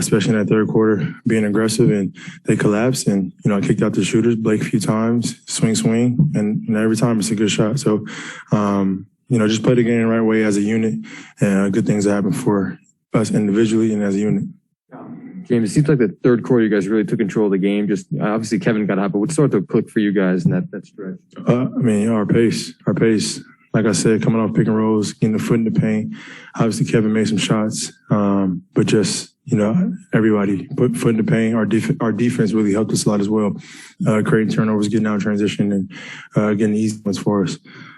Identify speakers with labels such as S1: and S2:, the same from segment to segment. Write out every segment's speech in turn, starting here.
S1: especially in that third quarter, being aggressive, and they collapsed. And, I kicked out the shooters, Blake a few times, swing, and every time it's a good shot. So, just play the game the right way as a unit, and good things happen for us individually and as a unit.
S2: James, it seems like the third quarter you guys really took control of the game. Just obviously Kevin got hot, but what started to click for you guys in that stretch?
S1: Our pace. Like I said, coming off pick and rolls, getting the foot in the paint. Obviously, Kevin made some shots, but just, everybody put foot in the paint. Our defense really helped us a lot as well, creating turnovers, getting out in transition, and getting easy ones for us.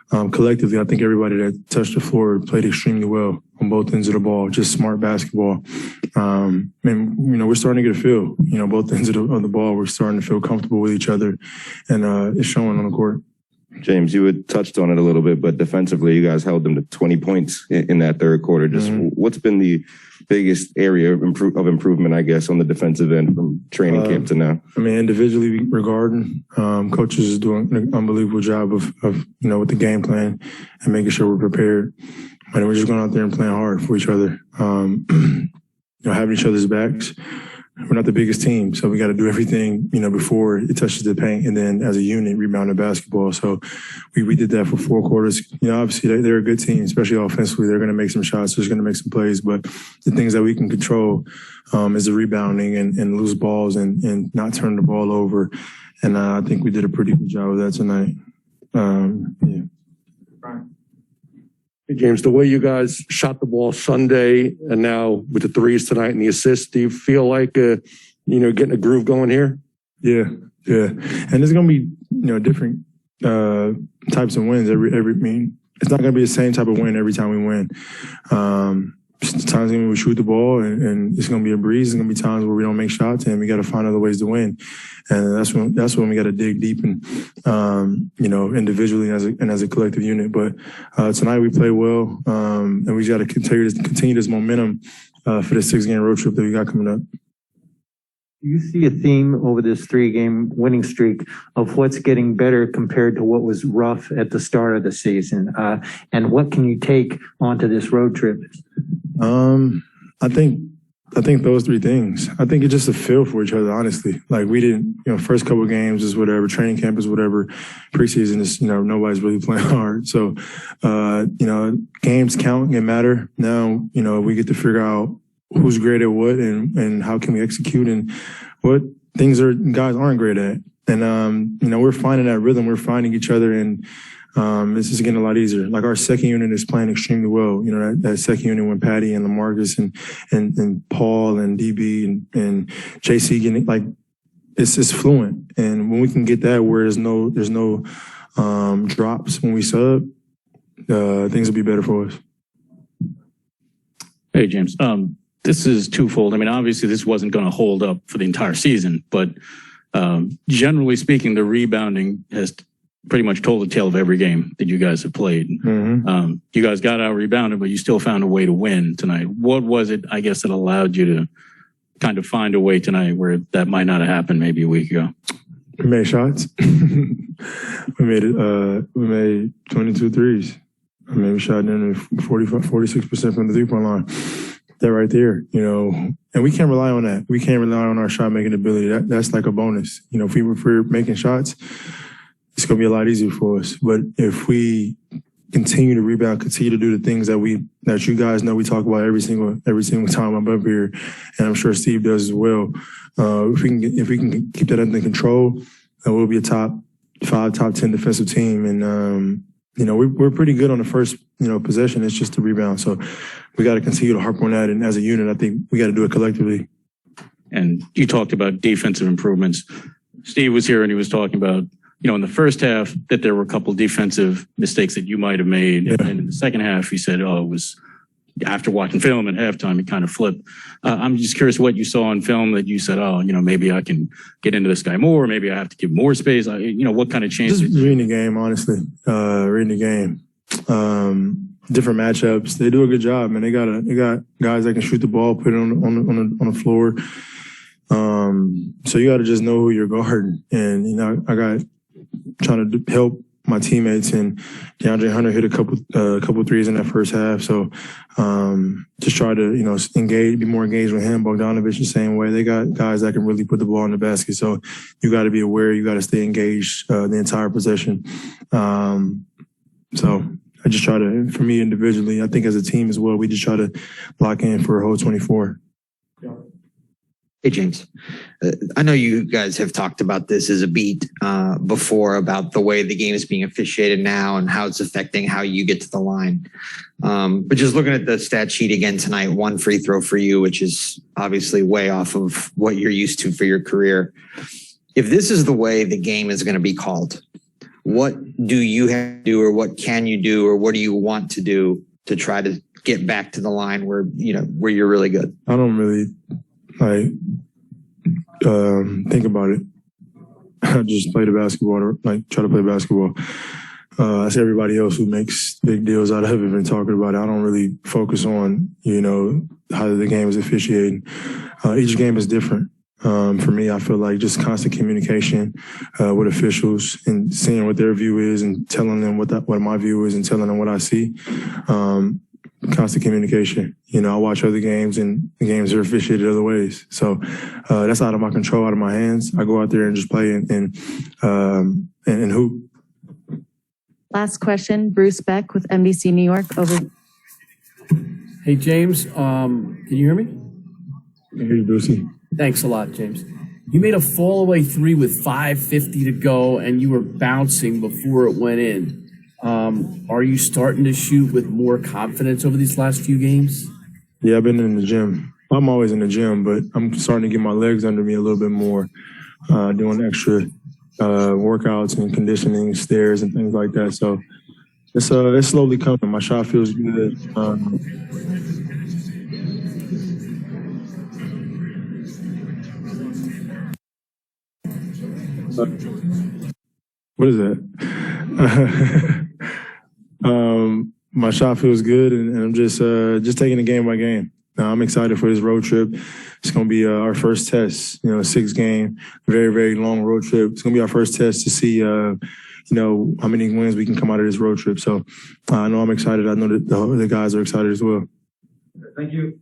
S1: Collectively, I think everybody that touched the floor played extremely well on both ends of the ball, just smart basketball. And, we're starting to get a feel, both ends of the ball. We're starting to feel comfortable with each other, and it's showing on the court.
S3: James, you had touched on it a little bit, but defensively, you guys held them to 20 points in that third quarter. Just what's been the biggest area of improvement, I guess, on the defensive end from training camp to now?
S1: Individually regarding, coaches is doing an unbelievable job of with the game plan and making sure we're prepared. And we're just going out there and playing hard for each other. Having each other's backs. We're not the biggest team, so we got to do everything, before it touches the paint, and then as a unit, rebound the basketball. So we did that for 4 quarters. Obviously they're a good team, especially offensively. They're going to make some shots. They're going to make some plays, but the things that we can control is the rebounding and loose balls and not turn the ball over. And I think we did a pretty good job of that tonight.
S4: Hey, James, the way you guys shot the ball Sunday and now with the threes tonight and the assists, do you feel like, getting a groove going here?
S1: Yeah. And there's going to be, different types of wins. It's not going to be the same type of win every time we win. Times when we shoot the ball and it's going to be a breeze. There's going to be times where we don't make shots and we got to find other ways to win. And that's when we got to dig deep and, individually and as a collective unit. But tonight we played well, and we got to continue this momentum for the 6-game road trip that we got coming up.
S5: Do you see a theme over this 3-game winning streak of what's getting better compared to what was rough at the start of the season? And what can you take onto this road trip?
S1: I think those 3 things. I think it's just a feel for each other, honestly. Like we didn't, first couple of games is whatever, training camp is whatever, preseason is, nobody's really playing hard. So, games count and matter. Now, we get to figure out who's great at what and how can we execute and what things guys aren't great at. And, we're finding that rhythm. We're finding each other and it's just getting a lot easier. Like our second unit is playing extremely well. That second unit when Patty and LaMarcus and Paul and DB and JC getting it's fluent. And when we can get that where there's no drops when we sub, things will be better for us.
S6: Hey, James. This is twofold. Obviously this wasn't going to hold up for the entire season, but generally speaking, the rebounding has pretty much told the tale of every game that you guys have played. Mm-hmm. You guys got out rebounded, but you still found a way to win tonight. What was it, I guess, that allowed you to kind of find a way tonight where that might not have happened maybe a week ago?
S1: We made shots. We made 22 threes. We shot in 46% from the 3-point line. That right there, and we can't rely on that. We can't rely on our shot making ability. That's like a bonus. If we're making shots, it's going to be a lot easier for us. But if we continue to rebound, continue to do the things that you guys know we talk about every single time I'm up here, and I'm sure Steve does as well. If we can keep that under control, we'll be a top 5, top 10 defensive team. And we're pretty good on the first possession. It's just the rebound. So we got to continue to harp on that. And as a unit, I think we got to do it collectively.
S6: And you talked about defensive improvements. Steve was here and he was talking about, in the first half that there were a couple of defensive mistakes that you might have made. Yeah. And in the second half, he said, it was after watching film at halftime, it kind of flipped. I'm just curious what you saw on film that you said, maybe I can get into this guy more. Maybe I have to give more space. What kind of changes?
S1: Just reading the game, honestly. Reading the game. Different matchups. They do a good job, man. They got guys that can shoot the ball, put it on the floor. So you got to just know who you're guarding. And, I got trying to help my teammates, and DeAndre Hunter hit a couple threes in that first half. So just try to, be more engaged with him. Bogdanovich the same way. They got guys that can really put the ball in the basket. So you got to be aware. You got to stay engaged the entire possession. So I just try to, for me individually, I think as a team as well, we just try to lock in for a whole 24.
S7: Hey, James. I know you guys have talked about this as a beat before about the way the game is being officiated now and how it's affecting how you get to the line. But just looking at the stat sheet again tonight, 1 free throw for you, which is obviously way off of what you're used to for your career. If this is the way the game is going to be called, what do you have to do, or what can you do, or what do you want to do to try to get back to the line where you're really good?
S1: I don't really think about it. I just play the basketball, try to play basketball. I see everybody else who makes big deals out of it and talking about it. I don't really focus on, how the game is officiating. Each game is different. For me, I feel like just constant communication with officials and seeing what their view is and telling them what my view is and telling them what I see. Constant communication. I watch other games and the games are officiated other ways. So that's out of my control, out of my hands. I go out there and just play and hoop.
S8: Last question, Bruce Beck with NBC New York. Over.
S9: Hey, James, can you hear me?
S1: I hear you, Brucey.
S9: Thanks a lot, James. You made a fall-away 3 with 5:50 to go, and you were bouncing before it went in. Are you starting to shoot with more confidence over these last few games?
S1: Yeah, I've been in the gym. I'm always in the gym, but I'm starting to get my legs under me a little bit more, doing extra workouts and conditioning, stairs and things like that. So it's slowly coming. My shot feels good. What is that? My shot feels good, and I'm just taking it game by game. I'm excited for this road trip. It's going to be our first test, 6-game, very, very long road trip. It's going to be our first test to see, how many wins we can come out of this road trip. So I know I'm excited. I know that the guys are excited as well.
S2: Thank you.